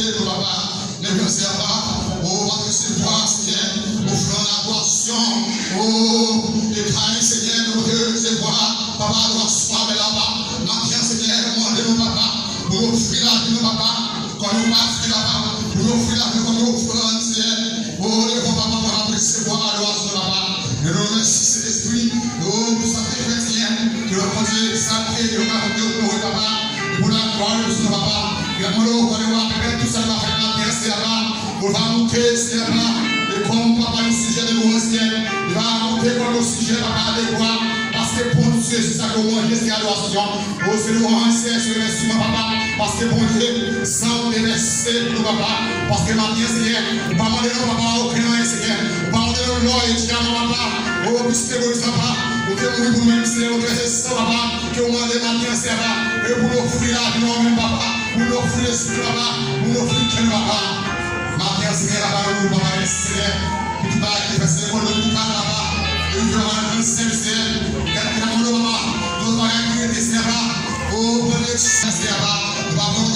de nous, papa. Merci, papa. Oh, va recevoir, Seigneur, offrant l'adoration. Oh, les cailles, Seigneur, nous recevoir. Papa, nous asseoir là-bas. Maintenant, Seigneur, demandez-nous, papa, pour offrir la vie, papa. Quand nous passons là-bas, pour offrir la vie, comme nous offrons, Seigneur. Oh, les bons papa, pour recevoir l'adoration, papa. Et nous remercions cet esprit. Oh, nous sommes chrétiens. Que le Dieu sacré, que le Dieu papa. Et pour la gloire de son papa. Et la mort, pour aller voir, tout ça va faire la terre, c'est là-bas. On va monter, c'est là-bas. Et comme papa, le sujet de nous, il va monter comme le sujet, papa, de quoi. Parce que pour nous, c'est ça qu'on mange, c'est l'adoration. Oh, c'est le grand Seigneur, c'est le merci, mon papa. Parce que bon Dieu, sans déverser pour papa. Parce que maintenant, Seigneur, on va demander nos papa, aucun Seigneur. On va demander nos lois et dire à mon papa. Oh, puisque vous êtes papa. On te mourir pour nous, Seigneur, on te laisse ça, papa. Que on demande maintenant, Seigneur, et pour nous offrir la vie, non, même papa. Pour nous offrir l'esprit, papa. Pour nous offrir quel papa. Maintenant, Seigneur, la parole, papa, Seigneur. Pour tout le qui fait ce qu'on le dit, papa. Et nous allons dans le Seigneur. Nous allons dans le Seigneur. Oh, pour le Seigneur, nous allons